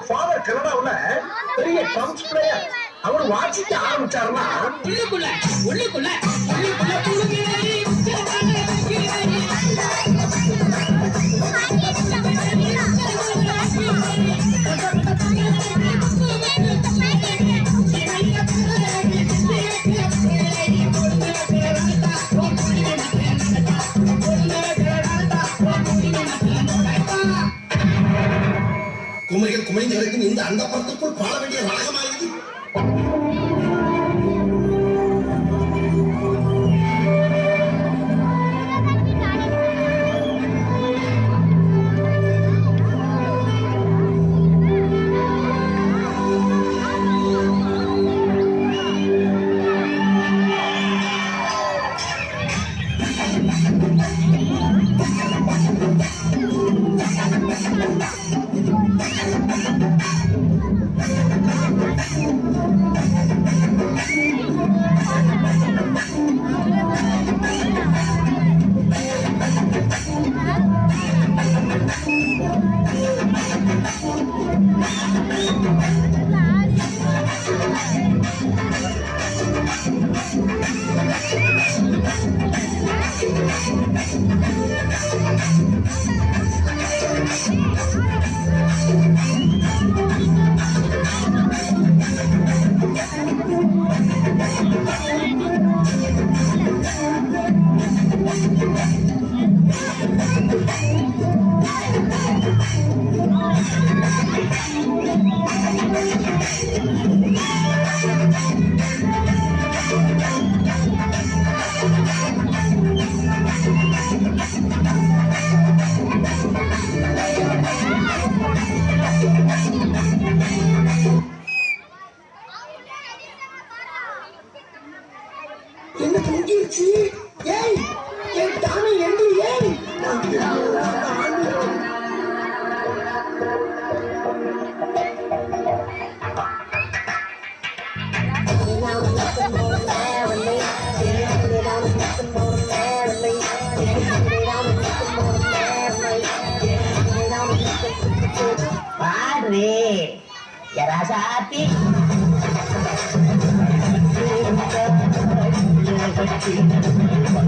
Father கனடாவுல பெரிய drums player. அவர் வாசிக்க ஆரம்பிச்சாருன்னா உள்ளுக்குள்ள உள்ளுக்குள்ள உள்ளுக்குள்ள குமரிகள் குமரிகளுக்கு இந்த அந்த படத்திற்குள் பாட வேண்டிய ராகமாகிறது. என்ன தூங்கிருச்சு? ஏய் என் தானே என்று ஏன் பாரு ராசாத்தி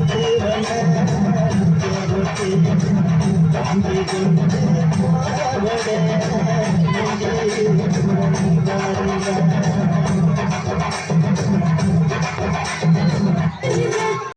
Thank you.